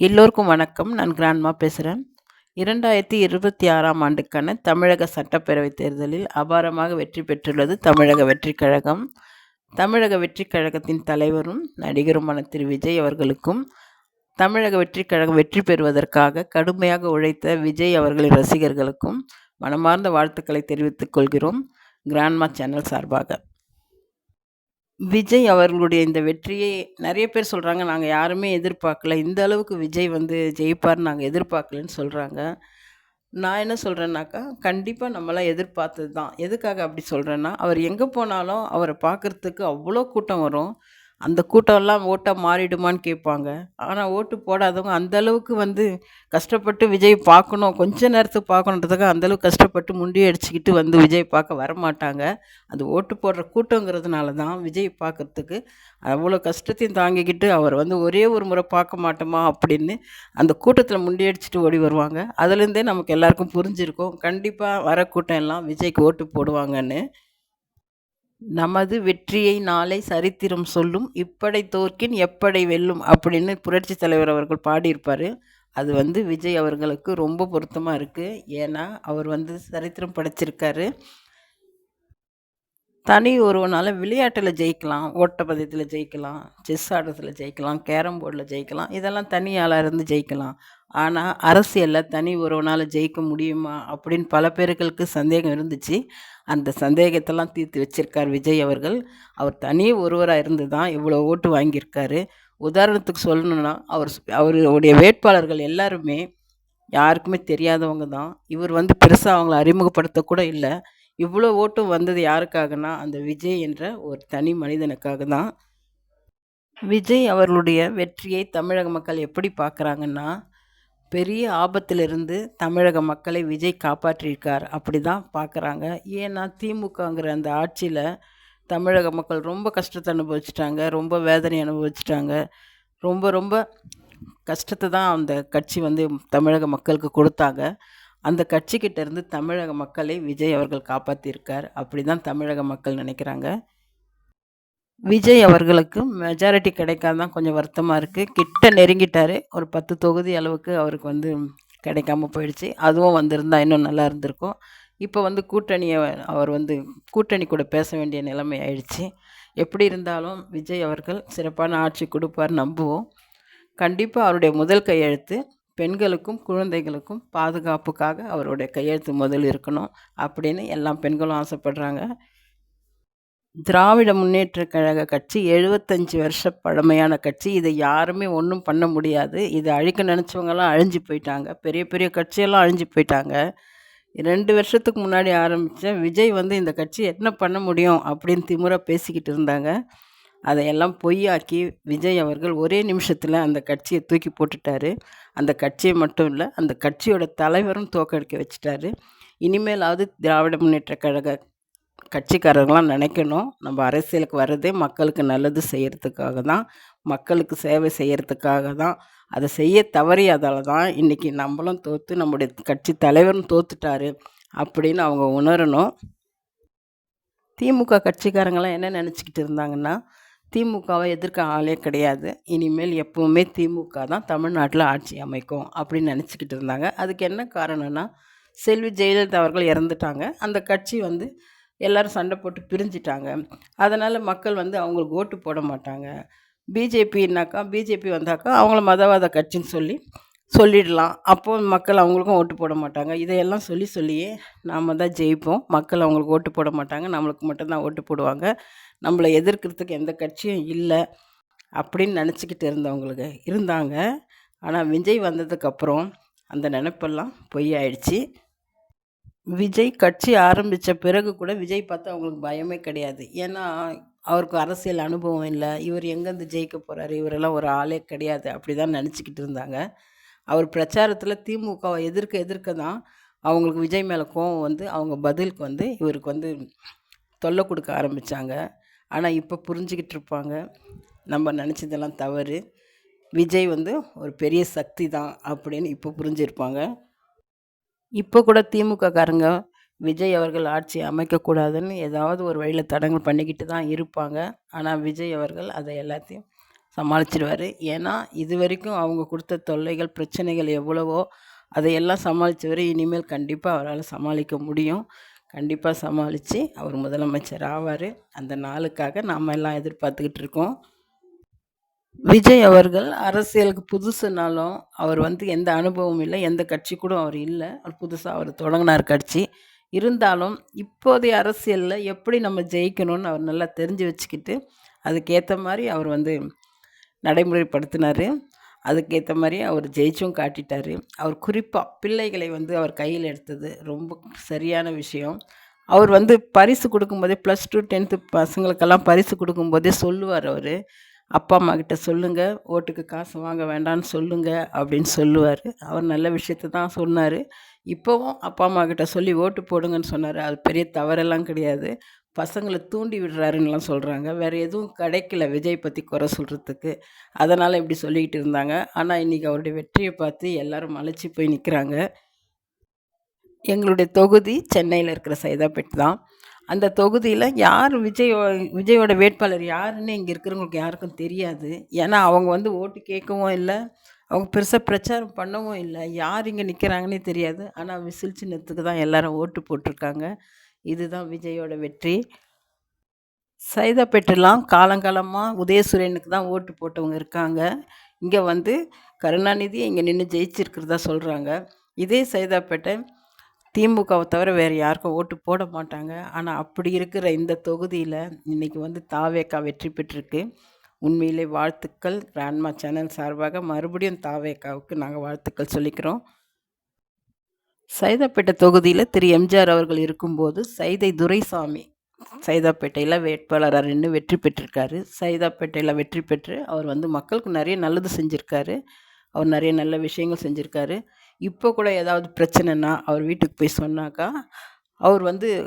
எல்லோருக்கும் வணக்கம். நான் கிராண்ட்மா பேசுறேன். 2026ஆம் ஆண்டுக்கான தமிழக சட்டப்பேரவைத் தேர்தலில் அபாரமாக வெற்றி பெற்றுள்ளது தமிழக வெற்றிக் கழகம். தமிழக வெற்றிக் கழகத்தின் தலைவரும் நடிகருமான திரு விஜய் அவர்களுக்கும், தமிழக வெற்றிக் கழகம் வெற்றி பெறுவதற்காக கடுமையாக உழைத்த விஜய் அவர்களின் ரசிகர்களுக்கும் மனமார்ந்த வாழ்த்துக்களை தெரிவித்துக் கொள்கிறோம் கிராண்ட்மா சேனல் சார்பாக. விஜய் அவர்களுடைய இந்த வெற்றியை நிறைய பேர் சொல்றாங்க, நாங்க யாருமே எதிர்பார்க்கல. இந்த அளவுக்கு விஜய் ஜெயிப்பார்ன்னு நாங்க எதிர்பார்க்கலன்னு சொல்றாங்க. நான் என்ன சொல்றேன்னாக்கா, கண்டிப்பா நம்மலாம் எதிர்பார்த்தது தான். எதுக்காக அப்படி சொல்றேன்னா, அவர் எங்க போனாலும் அவர பார்க்கறதுக்கு அவ்ளோ கூட்டம் வரும். அந்த கூட்டம்லாம் ஓட்டா மாறிடுமான்னு கேட்பாங்க. ஆனா ஓட்டு போடாதவங்க அந்த அளவுக்கு கஷ்டப்பட்டு விஜய் பார்க்கணும், கொஞ்ச நேரத்துக்கு பார்க்கணுன்றதுக்காக அந்த அளவுக்கு கஷ்டப்பட்டு முண்டி அடிச்சுக்கிட்டு விஜய் பார்க்க வரமாட்டாங்க. அது ஓட்டு போடுற கூட்டங்கிறதுனால தான் விஜய் பார்க்கறதுக்கு அவ்வளோ கஷ்டத்தையும் தாங்கிக்கிட்டு அவர் ஒரே ஒரு முறை பார்க்க மாட்டோமா அப்படின்னு அந்த கூட்டத்தில் முண்டி அடிச்சுட்டு ஓடி வருவாங்க. அதுலேருந்தே நமக்கு எல்லாருக்கும் புரிஞ்சிருக்கும், கண்டிப்பாக வர கூட்டம் எல்லாம் விஜய்க்கு ஓட்டு போடுவாங்கன்னு. நமது வெற்றியை நாளை சரித்திரம் சொல்லும், இப்படை தோற்கின் எப்படை வெல்லும் அப்படின்னு புரட்சி தலைவர் அவர்கள் பாடியிருப்பார். அது விஜய் அவர்களுக்கு ரொம்ப பொருத்தமாக இருக்குது. ஏன்னா அவர் சரித்திரம் படைச்சிருக்காரு. தனி ஒருவனால் விளையாட்டில் ஜெயிக்கலாம், ஓட்டப்பந்தயத்தில் ஜெயிக்கலாம், செஸ் ஆடுறதுல ஜெயிக்கலாம், கேரம் போர்டில் ஜெயிக்கலாம், இதெல்லாம் தனி ஆளாக இருந்து ஜெயிக்கலாம். ஆனால் அரசியலில் தனி ஒருவனால் ஜெயிக்க முடியுமா அப்படின்னு பல பேர்களுக்கு சந்தேகம் இருந்துச்சு. அந்த சந்தேகத்தெல்லாம் தீர்த்து வச்சிருக்கார் விஜய் அவர்கள். அவர் தனி ஒருவராக இருந்து தான் இவ்வளோ ஓட்டு வாங்கியிருக்காரு. உதாரணத்துக்கு சொல்லணுன்னா, அவருடைய வேட்பாளர்கள் எல்லாருமே யாருக்குமே தெரியாதவங்க தான். இவர் பெருசாக அவங்கள அறிமுகப்படுத்தக்கூட இல்லை. இவ்வளோ ஓட்டும் வந்தது யாருக்காகனா, அந்த விஜய் என்ற ஒரு தனி மனிதனுக்காக தான். விஜய் அவர்களுடைய வெற்றியை தமிழக மக்கள் எப்படி பார்க்குறாங்கன்னா, பெரிய ஆபத்திலிருந்து தமிழக மக்களை விஜய் காப்பாற்றியிருக்கார் அப்படி தான் பார்க்குறாங்க. ஏன்னா திமுகங்கிற அந்த ஆட்சியில் தமிழக மக்கள் ரொம்ப கஷ்டத்தை அனுபவிச்சிட்டாங்க, ரொம்ப வேதனை அனுபவிச்சிட்டாங்க. ரொம்ப ரொம்ப கஷ்டத்தை தான் அந்த கட்சி தமிழக மக்களுக்கு கொடுத்தாங்க. அந்த கட்சிக்கிட்ட இருந்து தமிழக மக்களை விஜய் அவர்கள் காப்பாற்றியிருக்கார் அப்படி தான் தமிழக மக்கள் நினைக்கிறாங்க. விஜய் அவர்களுக்கு மெஜாரிட்டி கிடைக்காதான் கொஞ்சம் வருத்தமாக இருக்குது. கிட்ட நெருங்கிட்டார். ஒரு 10 தொகுதி அளவுக்கு அவருக்கு கிடைக்காம போயிடுச்சு. அதுவும் வந்திருந்தா இன்னும் நல்லா இருந்திருக்கும். இப்போ கூட்டணியை அவர் கூட்டணி கூட பேச வேண்டிய நிலைமை ஆயிடுச்சு. எப்படி இருந்தாலும் விஜய் அவர்கள் சிறப்பான ஆட்சி கொடுப்பார் நம்புவோம். கண்டிப்பாக அவருடைய முதல் கையெழுத்து பெண்களுக்கும் குழந்தைகளுக்கும் பாதுகாப்புக்காக அவருடைய கையெழுத்து முதல் இருக்கணும் அப்படின்னு எல்லா பெண்களும் ஆசைப்படுறாங்க. திராவிட முன்னேற்ற கழக கட்சி 75 வருஷ பழமையான கட்சி. இதை யாருமே ஒன்றும் பண்ண முடியாது. இதை அழிக்க நினச்சவங்கலாம் அழிஞ்சு போயிட்டாங்க. பெரிய பெரிய கட்சியெல்லாம் அழிஞ்சு போயிட்டாங்க. 2 வருஷத்துக்கு முன்னாடி ஆரம்பித்த விஜய் இந்த கட்சி என்ன பண்ண முடியும் அப்படின்னு திமிரா பேசிக்கிட்டு இருந்தாங்க. அதையெல்லாம் பொய்யாக்கி விஜய் அவர்கள் ஒரே நிமிஷத்தில் அந்த கட்சியை தூக்கி போட்டுட்டாரு. அந்த கட்சியை மட்டும் இல்லை, அந்த கட்சியோட தலைவரும் தோற்கடிக்க வச்சுட்டாரு. இனிமேலாவது திராவிட முன்னேற்ற கழக கட்சிக்காரர்கள்லாம் நினைக்கணும், நம்ம அரசியலுக்கு வர்றதே மக்களுக்கு நல்லது செய்கிறதுக்காக தான், மக்களுக்கு சேவை செய்கிறதுக்காக தான். அதை செய்ய தவறியதால் தான் இன்றைக்கி நம்மளும் தோற்று நம்முடைய கட்சி தலைவரும் தோற்றுட்டாரு அப்படின்னு அவங்க உணரணும். திமுக கட்சிக்காரங்களாம் என்ன நினச்சிக்கிட்டு இருந்தாங்கன்னா, திமுகவை எதிர்க்க ஆளே கிடையாது, இனிமேல் எப்போவுமே திமுக தான் தமிழ்நாட்டில் ஆட்சி அமைக்கும் அப்படின்னு நினச்சிக்கிட்டு இருந்தாங்க. அதுக்கு என்ன காரணம்னா, செல்வி ஜெயலலிதா அவர்கள் இறந்துட்டாங்க. அந்த கட்சி எல்லோரும் சண்டை போட்டு பிரிஞ்சிட்டாங்க. அதனால் மக்கள் அவங்களுக்கு ஓட்டு போட மாட்டாங்க. பிஜேபி வந்தாக்கா அவங்கள மதவாத கட்சின்னு சொல்லிடலாம். அப்போது மக்கள் அவங்களுக்கும் ஓட்டு போட மாட்டாங்க. இதையெல்லாம் சொல்லியே நாம் தான் ஜெயிப்போம், மக்கள் அவங்களுக்கு ஓட்டு போட மாட்டாங்க, நம்மளுக்கு மட்டும்தான் ஓட்டு போடுவாங்க, நம்மளை எதிர்க்கிறதுக்கு எந்த கட்சியும் இல்லை அப்படின்னு நினச்சிக்கிட்டு இருந்தாங்க. ஆனால் விஜய் வந்ததுக்கப்புறம் அந்த நினைப்பெல்லாம் பொய்யாயிடுச்சு. விஜய் கட்சி ஆரம்பித்த பிறகு கூட விஜய் பார்த்து அவங்களுக்கு பயமே கிடையாது. ஏன்னா அவருக்கு அரசியல் அனுபவம் இல்லை, இவர் எங்கேருந்து ஜெயிக்க போகிறாரு, இவரெல்லாம் ஒரு ஆளே கிடையாது அப்படி தான் நினச்சிக்கிட்டு இருந்தாங்க. அவர் பிரச்சாரத்தில் திமுகவை எதிர்க்க தான் அவங்களுக்கு விஜய் மேலே கோவம் அவங்க பதிலுக்கு இவருக்கு தொல்லை கொடுக்க ஆரம்பித்தாங்க. ஆனால் இப்போ புரிஞ்சுக்கிட்டு இருப்பாங்க, நம்ம நினச்சதெல்லாம் தவறு, விஜய் ஒரு பெரிய சக்தி தான் அப்படின்னு இப்போ புரிஞ்சிருப்பாங்க. இப்போ கூட திமுககாரங்க விஜய் அவர்கள் ஆட்சி அமைக்கக்கூடாதுன்னு ஏதாவது ஒரு வழியில் தடங்கல் பண்ணிக்கிட்டு தான் இருப்பாங்க. ஆனால் விஜய் அவர்கள் அதை எல்லாத்தையும் சமாளிச்சிடுவார். ஏன்னா இதுவரைக்கும் அவங்க கொடுத்த தொல்லைகள், பிரச்சனைகள் எவ்வளவோ அதையெல்லாம் சமாளித்தவர். இனிமேல் கண்டிப்பாக அவரால் சமாளிக்க முடியும். கண்டிப்பாக சமாளித்து அவர் முதலமைச்சர் ஆவார். அந்த நாளுக்காக நாம் எல்லாம் எதிர்பார்த்துக்கிட்டு இருக்கோம். விஜய் அவர்கள் அரசியலுக்கு புதுசுனாலும் அவர் எந்த அனுபவமும் இல்லை, எந்த கட்சி கூட அவர் இல்லை. அவர் புதுசாக அவர் தொடங்கினார் கட்சி. இருந்தாலும் இப்போதைய அரசியலில் எப்படி நம்ம ஜெயிக்கணும்னு அவர் நல்லா தெரிஞ்சு வச்சுக்கிட்டு அதுக்கேற்ற மாதிரி அவர் நடைமுறைப்படுத்தினார். அதுக்கேற்ற மாதிரி அவர் ஜெயிச்சும் காட்டிட்டார். அவர் குறிப்பாக பிள்ளைகளை அவர் கையில் எடுத்தது ரொம்ப சரியான விஷயம். அவர் பரிசு கொடுக்கும்போதே +2 10th பசங்களுக்கெல்லாம் பரிசு கொடுக்கும்போதே சொல்லுவார். அவர் அப்பா அம்மா கிட்ட சொல்லுங்கள், ஓட்டுக்கு காசு வாங்க வேண்டான்னு சொல்லுங்கள் அப்படின்னு சொல்லுவார். அவர் நல்ல விஷயத்த தான் சொன்னார். இப்போவும் அப்பா அம்மா கிட்ட சொல்லி ஓட்டு போடுங்கன்னு சொன்னார். அது பெரிய தவறெல்லாம் கிடையாது. பசங்களை தூண்டி விடுறாருன்னுலாம் சொல்கிறாங்க. வேறு எதுவும் கிடைக்கல விஜய் பற்றி குறை சொல்கிறதுக்கு. அதனால் இப்படி சொல்லிக்கிட்டு இருந்தாங்க. ஆனால் இன்றைக்கி அவருடைய வெற்றியை பார்த்து எல்லோரும் மலைச்சி போய் நிற்கிறாங்க. எங்களுடைய தொகுதி சென்னையில் இருக்கிற சைதாப்பேட் தான். அந்த தொகுதியில் யார் விஜயோட வேட்பாளர் யாருன்னு இங்கே இருக்கிறவங்களுக்கு யாருக்கும் தெரியாது. ஏன்னா அவங்க ஓட்டு கேட்கவும் இல்லை, அவங்க பெருசாக பிரச்சாரம் பண்ணவும் இல்லை. யார் இங்கே நிற்கிறாங்கன்னே தெரியாது. ஆனால் விசில் சின்னத்துக்கு தான் எல்லாரும் ஓட்டு போட்டிருக்காங்க. இதுதான் விஜயோட வெற்றி. சைதாப்பேட்டெல்லாம் காலங்காலமாக உதயசூரியனுக்கு தான் ஓட்டு போட்டவங்க இருக்காங்க. இங்கே கருணாநிதி இங்கே நின்று ஜெயிச்சிருக்கிறதா சொல்கிறாங்க. இதே சைதாப்பேட்டை திமுகவை தவிர வேறு யாருக்கும் ஓட்டு போட மாட்டாங்க. ஆனால் அப்படி இருக்கிற இந்த தொகுதியில் இன்றைக்கி தாவேகா வெற்றி பெற்றிருக்கு. உண்மையிலே வாழ்த்துக்கள். கிராண்ட்மா சேனல் சார்பாக மறுபடியும் தாவேகாவுக்கு நாங்கள் வாழ்த்துக்கள் சொல்லிக்கிறோம். சைதாப்பேட்டை தொகுதியில் திரு எம்ஜிஆர் அவர்கள் இருக்கும்போது சைதை துரைசாமி சைதாப்பேட்டையில் வேட்பாளராக நின்று வெற்றி பெற்றிருக்காரு. சைதாப்பேட்டையில் வெற்றி பெற்று அவர் மக்களுக்கு நிறைய நல்லது செஞ்சுருக்காரு. அவர் நிறைய நல்ல விஷயங்கள் செஞ்சுருக்காரு. இப்போ கூட ஏதாவது பிரச்சனைனா அவர் வீட்டுக்கு போய் சொன்னாக்கா அவர்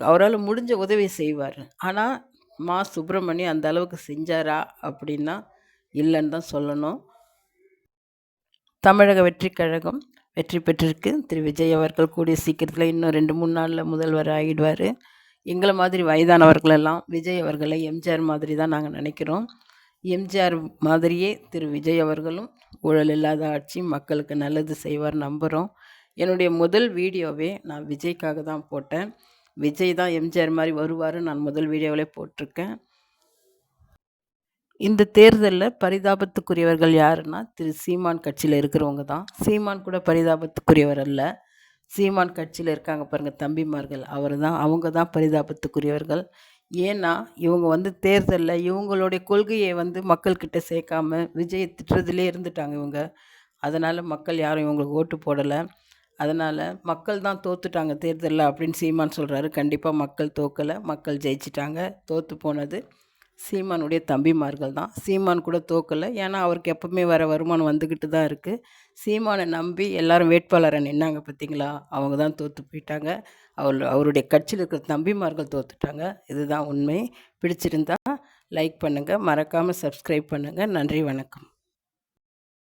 அவரால் முடிஞ்ச உதவி செய்வார். ஆனால் மா சுப்பிரமணியம் அந்த அளவுக்கு செஞ்சாரா அப்படின்னா இல்லைன்னு தான் சொல்லணும். தமிழக வெற்றி கழகம் வெற்றி பெற்றிருக்கு. திரு விஜய் அவர்கள் கூடிய சீக்கிரத்தில் இன்னும் 2-3 நாளில் முதல்வர் ஆகிடுவார். எங்களை மாதிரி வயதானவர்களெல்லாம் விஜய் அவர்களை எம்ஜிஆர் மாதிரி தான் நாங்கள் நினைக்கிறோம். எம்ஜிஆர் மாதிரியே திரு விஜய் அவர்களும் ஊழல் இல்லாத ஆட்சி, மக்களுக்கு நல்லது செய்வார் நம்புகிறோம். என்னுடைய முதல் வீடியோவே நான் விஜய்க்காக தான் போட்டேன். விஜய் தான் எம்ஜிஆர் மாதிரி வருவார்னு நான் முதல் வீடியோவிலே போட்டிருக்கேன். இந்த தேர்தலில் பரிதாபத்துக்குரியவர்கள் யாருன்னா திரு சீமான் கட்சியில் இருக்கிறவங்க தான். சீமான் கூட பரிதாபத்துக்குரியவர் அல்ல. சீமான் கட்சியில் இருக்காங்க பாருங்கள் தம்பிமார்கள், அவங்க தான் பரிதாபத்துக்குரியவர்கள். ஏன்னா இவங்க தேர்தலில் இவங்களுடைய கொள்கையை மக்கள்கிட்ட சேர்க்காம விஜயை திட்டுறதுலே இருந்துட்டாங்க இவங்க. அதனால் மக்கள் யாரும் இவங்களுக்கு ஓட்டு போடலை. அதனால் மக்கள் தான் தோற்றுட்டாங்க தேர்தலில் அப்படின்னு சீமான் சொல்கிறாரு. கண்டிப்பாக மக்கள் தோக்கலை, மக்கள் ஜெயிச்சிட்டாங்க. தோற்று போனது சீமானுடைய தம்பிமார்கள் தான். சீமான் கூட தோக்கலை. ஏன்னா அவருக்கு எப்பவுமே வர வருமானம் வந்துக்கிட்டு தான் இருக்குது. சீமானை நம்பி எல்லாரும் வேட்பாளரை நின்னாங்க பார்த்தீங்களா, அவங்க தான் தோற்று போயிட்டாங்க. அவருடைய கட்சியில் இருக்கிற தம்பிமார்கள் தோற்றுட்டாங்க. இதுதான் உண்மை. பிடிச்சிருந்தா லைக் பண்ணுங்கள், மறக்காமல் சப்ஸ்கிரைப் பண்ணுங்கள். நன்றி, வணக்கம்.